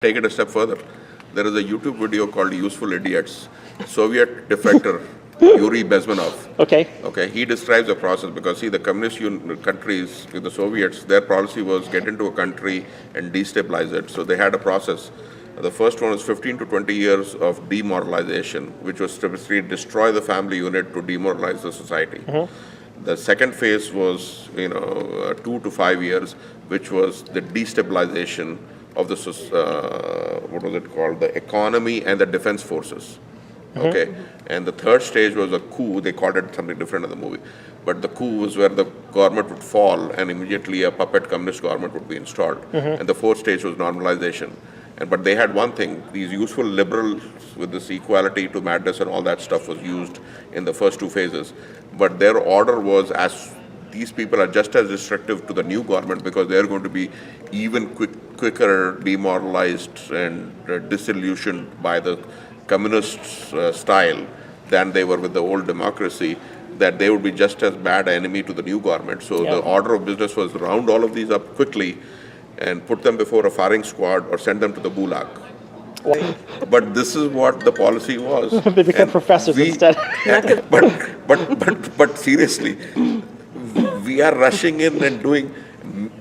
take it a step further. There is a YouTube video called Useful Idiots. Soviet defector Yuri Bezmenov. Okay. Okay, he describes the process because, see, the countries, the Soviets, their policy was get into a country and destabilize it. So they had a process. The first one was 15 to 20 years of demoralization, which was to basically destroy the family unit to demoralize the society. The second phase was, 2 to 5 years, which was the destabilization of the, what was it called, the economy and the defense forces. Okay, and the third stage was a coup. They called it something different in the movie, but the coup was where the government would fall and immediately a puppet communist government would be installed. And the fourth stage was normalization. But they had one thing: these useful liberals with this equality to madness and all that stuff was used in the first two phases. But their order was, as these people are just as destructive to the new government because they are going to be even quicker demoralized and disillusioned by the communist style than they were with the old democracy, that they would be just as bad an enemy to the new government. So the order of business was round all of these up quickly and put them before a firing squad or send them to the gulag. But this is what the policy was. They become professors instead. But seriously, we are rushing in and doing.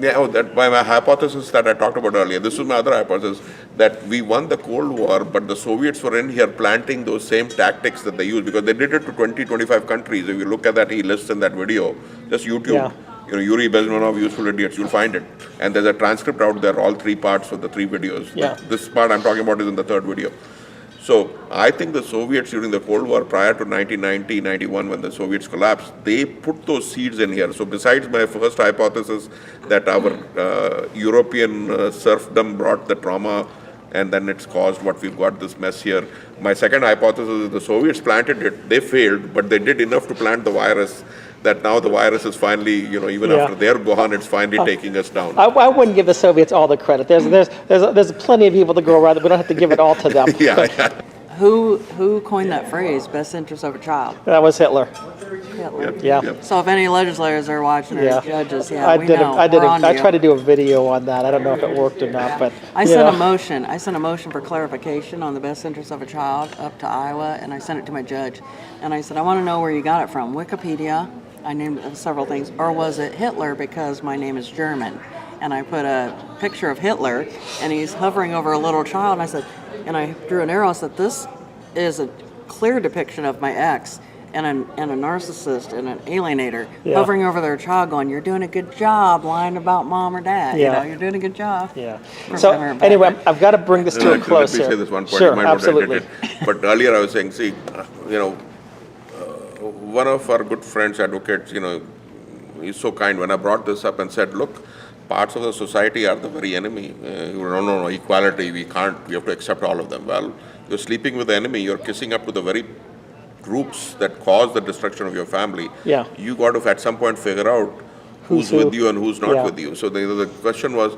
That my hypothesis that I talked about earlier. This was my other hypothesis, that we won the Cold War, but the Soviets were in here planting those same tactics that they used because they did it to 20, 25 countries. If you look at that, he lists in that video, just YouTube. Yuri Bezmenov, Useful Idiots, you'll find it. And there's a transcript out there, all three parts of the three videos. This part I'm talking about is in the third video. So I think the Soviets during the Cold War, prior to 1990, 91, when the Soviets collapsed, they put those seeds in here. So besides my first hypothesis that our European serfdom brought the trauma and then it's caused what we've got this mess here, my second hypothesis is the Soviets planted it. They failed, but they did enough to plant the virus that now the virus is finally, even after they're gone, it's finally taking us down. I wouldn't give the Soviets all the credit. There's plenty of evil to go around that we don't have to give it all to them. Who coined that phrase, best interest of a child? That was Hitler. Hitler. Yeah. So if any legislators are watching or judges, I I tried to do a video on that. I don't know if it worked or not, but I sent a motion for clarification on the best interest of a child up to Iowa, and I sent it to my judge. And I said, I want to know where you got it from. Wikipedia, I named several things, or was it Hitler because my name is German? And I put a picture of Hitler, and he's hovering over a little child, and I drew an arrow and said, this is a clear depiction of my ex and a narcissist and an alienator hovering over their child going, you're doing a good job lying about mom or dad. You're doing a good job. So anyway, I've got to bring this to a close here. Let me say this one point. Sure, absolutely. But earlier I was saying, one of our good friends, advocates, he's so kind. When I brought this up and said, look, parts of the society are the very enemy. No, equality, we have to accept all of them. Well, you're sleeping with the enemy, you're kissing up to the very groups that cause the destruction of your family. You got to, at some point, figure out who's with you and who's not with you. So the question was,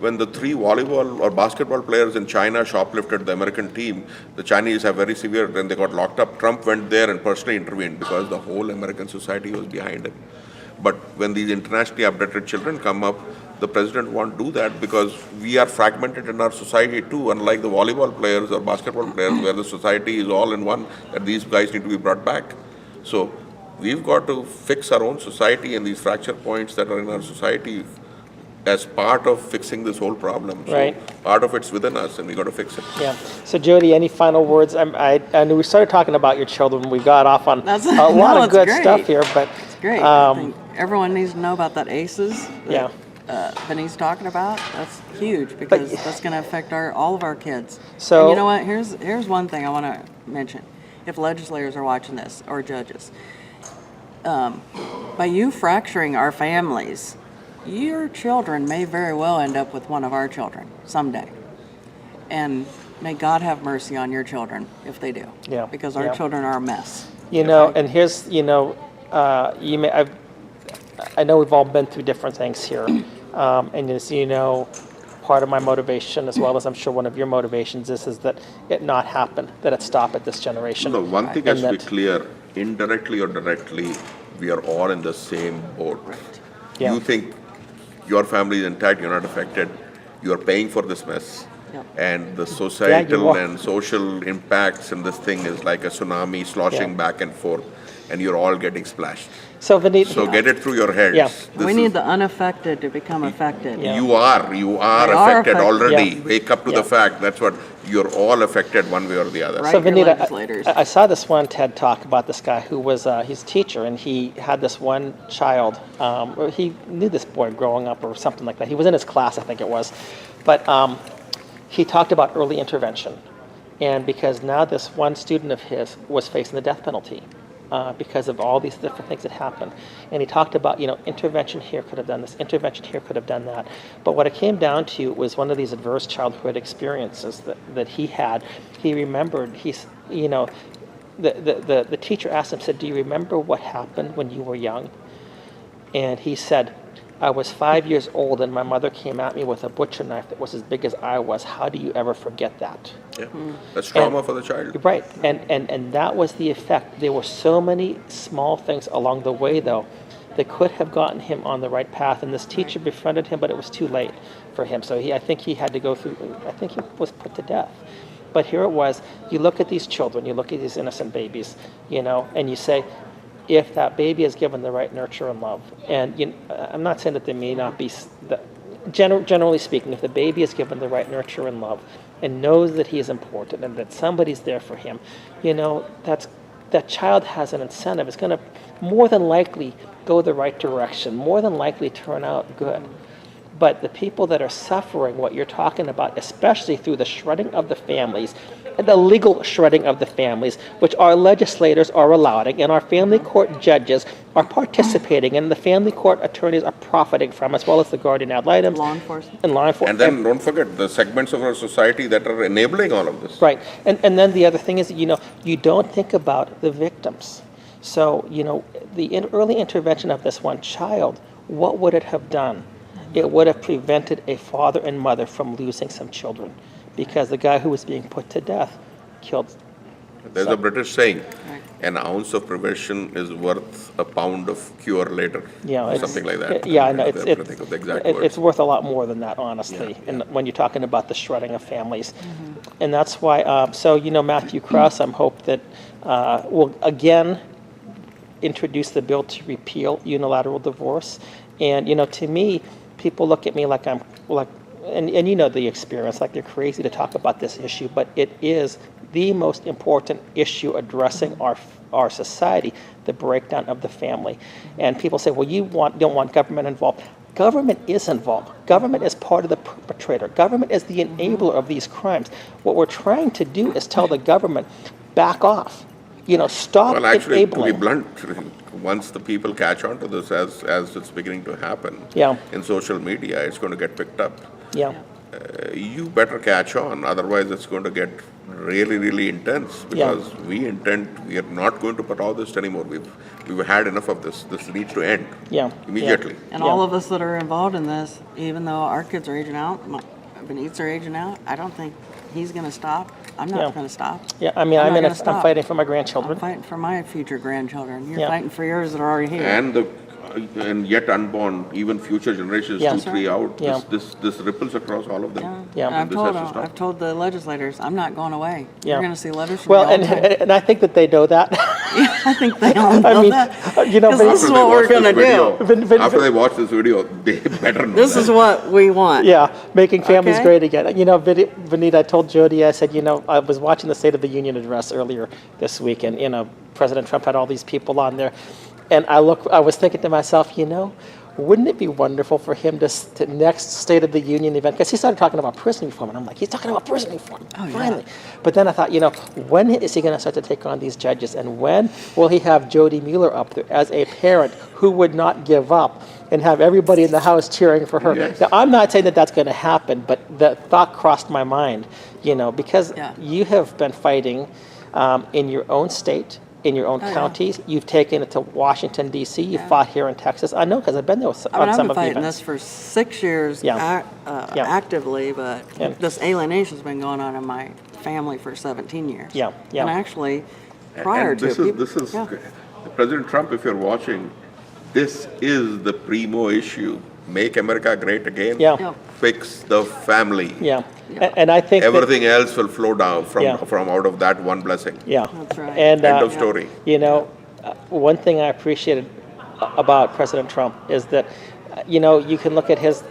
when the three volleyball or basketball players in China shoplifted the American team, the Chinese have very severe, and they got locked up. Trump went there and personally intervened because the whole American society was behind him. But when these internationally abducted children come up, the president won't do that because we are fragmented in our society too, unlike the volleyball players or basketball players where the society is all in one, that these guys need to be brought back. So we've got to fix our own society and these fracture points that are in our society as part of fixing this whole problem. So part of it's within us and we got to fix it. So Jodi, any final words? I knew we started talking about your children. We got off on a lot of good stuff here, but it's great. I think everyone needs to know about that ACEs that Vineet's talking about. That's huge because that's going to affect all of our kids. So and you know what? Here's one thing I want to mention. If legislators are watching this or judges, by you fracturing our families, your children may very well end up with one of our children someday. And may God have mercy on your children if they do. Because our children are a mess. And here's, I know we've all been through different things here. And as you know, part of my motivation, as well as I'm sure one of your motivations, is that it not happen, that it stop at this generation. No, one thing has to be clear, indirectly or directly, we are all in the same boat. You think your family is intact, you're not affected, you're paying for this mess. Yep. And the societal are. and social impacts in this thing is like a tsunami sloshing Yeah. back and forth, and you're all getting splashed. So Vineet, So get it through your heads. Yeah. This We is- need the unaffected to become affected. Yeah. You are They affected are affected. already. Yeah. Wake up to Yeah. the fact. That's what you're all affected one way or the other. Right. so your Vineet, legislators. I saw this one TED talk about this guy who was his teacher, and he had this one child. Or he knew this boy growing up, or something like that. He was in his class, I think it was, but he talked about early intervention, and because now this one student of his was facing the death penalty. Because of all these different things that happened. And he talked about, intervention here could have done this, intervention here could have done that. But what it came down to was one of these adverse childhood experiences that he had. He remembered, the teacher asked him, said, do you remember what happened when you were young? And he said, I was 5 years old and my mother came at me with a butcher knife that was as big as I was. How do you ever forget that? Yeah. That's trauma for the child. Right, and that was the effect. There were so many small things along the way, though, that could have gotten him on the right path. And this teacher befriended him, but it was too late for him. So I think he had to go through. I think he was put to death. But here it was. You look at these children, you look at these innocent babies, and you say, if that baby is given the right nurture and love, and I'm not saying that there may not be. Generally speaking, if the baby is given the right nurture and love, and knows that he is important and that somebody's there for him, that child has an incentive. It's going to more than likely go the right direction, more than likely turn out good. But the people that are suffering what you're talking about, especially through the shredding of the families, and the legal shredding of the families, which our legislators are allowing, and our family court judges are participating in, and the family court attorneys are profiting from, as well as the guardian ad litem. Law enforcement. And law enforcement. And then don't forget the segments of our society that are enabling all of this. Right. And then the other thing is, you don't think about the victims. So, the early intervention of this one child, what would it have done? It would have prevented a father and mother from losing some children, because the guy who was being put to death killed. There's a British saying, an ounce of prevention is worth a pound of cure later. Yeah, Or something like that. Yeah, I know. I'm trying to think of the exact It's words. worth a lot more than that, honestly. Yeah, And when you're talking about the shredding of families, and that's why. So Matthew Krause, I'm hope that will again introduce the bill to repeal unilateral divorce. And to me, people look at me like I'm like, and the experience, like they're crazy to talk about this issue, but it is the most important issue addressing our society, the breakdown of the family. And people say, well, don't want government involved. Government is involved. Government is part of the perpetrator. Government is the enabler of these crimes. What we're trying to do is tell the government, back off. Stop Well, actually, to be enabling. blunt, once the people catch on to this, as it's beginning to happen Yeah. in social media, it's going to get picked up. Yeah. You better catch on, otherwise it's going to get really, really intense, because we are not going to put all this anymore. We've had enough of this. This needs to end immediately. And all of us that are involved in this, even though our kids are aging out, Vineet's are aging out, I don't think he's going to stop. I'm not going to stop. Yeah, I mean, I'm not I'm gonna stop. fighting for my I'm grandchildren. fighting for my future grandchildren. You're Yeah. fighting for yours that are already here. And yet unborn, even future generations, Yeah. 2, That's 3 out. Yeah. This ripples across all of them. Yeah. And And this has to stop. I've told the legislators, I'm not going away. Yeah. You're going to see letters from Well, me all the time. and I think that they know that. I think they all know I mean, that. you know, 'Cause but- this is After what they we're watch going to this video- do. After they watch this video, they better know This that. is what we want. Yeah, making families Okay. great again. Vineet, I told Jodi, I said, I was watching the State of the Union address earlier this week, and President Trump had all these people on there, and I was thinking to myself, wouldn't it be wonderful for him to next State of the Union event? Because he started talking about prison reform, and I'm like, he's talking about prison reform, finally. But then I thought, when is he going to start to take on these judges, and when will he have Jodi Mueller up there as a parent who would not give up and have everybody in the house cheering for her? Yes. Now, I'm not saying that that's going to happen, but the thought crossed my mind, because you have been fighting in your own state, in your own counties. You've taken it to Washington, D.C. You fought here in Texas. I know, because I've been there on I mean, I've some been of the fighting events. this for 6 years Yeah. Yeah. actively, but Yeah. this alienation's been going on in my family for 17 years. Yeah, yeah. And actually, prior And to this is yeah. President Trump, if you're watching, this is the primo issue. Make America great again. Yeah. Yep. picks the family. Yeah. And I think Everything else will flow down Yeah. from out of that one blessing. yeah. That's right. And End of story. you know, one thing I appreciated about President Trump is that, you know, you can look at his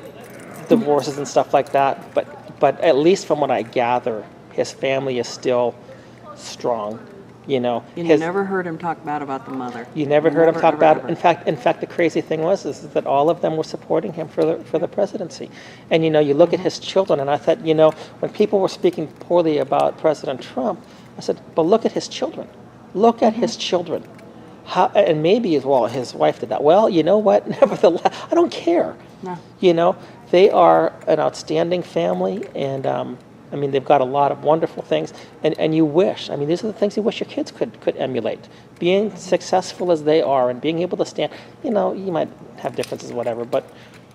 divorces and stuff like that, but at least from what I gather, his family is still strong. You know, And you never heard him talk bad about the mother. you never heard him talk ever, bad. ever. In fact, the crazy thing was is that all of them were supporting him for the presidency. And you know, you look at his children, and I thought, you know, when people were speaking poorly about President Trump, I said, but look at his children. Look at his children. How, and maybe as well his wife did that. Well, you know what? Nevertheless, I don't care. No. You know, they are an outstanding family, and I mean, they've got a lot of wonderful things, and you wish. I mean, these are the things you wish your kids could emulate. Being successful as they are, and being able to stand. You know, you might have differences, whatever, but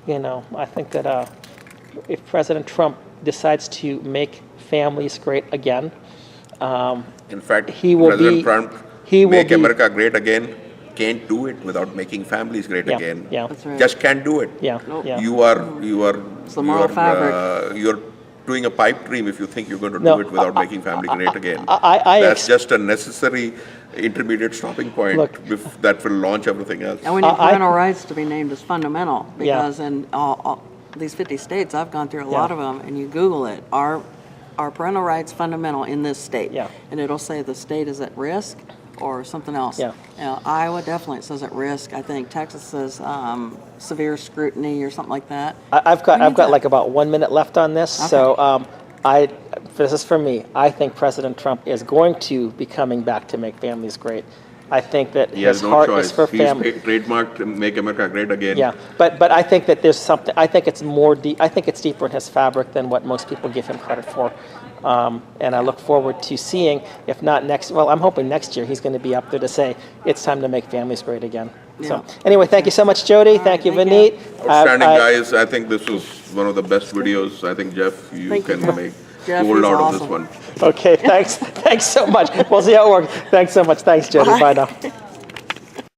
you know, I think that if President Trump decides to make families great again, In fact, he will President be- Trump, he will make be- America great again, can't do it without making families great Yeah, again. yeah. That's right. Just can't do it. yeah, Nope. yeah. You are the moral fabric. you're doing a pipe dream if you think you're going to No, do it without making family great again. I That's just a necessary intermediate stopping point Look. that will launch everything else. And we need I- parental rights to be named as fundamental, Yeah. because in all these 50 states, I've gone through a lot Yeah. of them, and you Google it, are parental rights fundamental in this state? Yeah. And it'll say the state is at risk or something else. Yeah. Iowa definitely says at risk. I think Texas says severe scrutiny or something like that. I've We need got that. like about 1 minute left on this, so this is for me. I think President Trump is going to be coming back to make families great. I think that He his has no heart choice. is for He's family. trademarked Make America Great Again. Yeah, but I think that there's something. I think it's more deep. I think it's deeper in his fabric than what most people give him credit for. And I look forward to seeing, if not next, well, I'm hoping next year he's going to be up there to say it's time to make families great again. So Yeah. anyway, thank you so much, Jodi. Thank you, thank Vineet. you. Outstanding, I- guys. I think this was one of the best videos. I think, Jeff, you Thank you, can Jeff. make Jeff gold is out of this awesome. one. Okay, thanks. Thanks so much. We'll see how it works. Thanks so much. Thanks, Jodi. Bye now.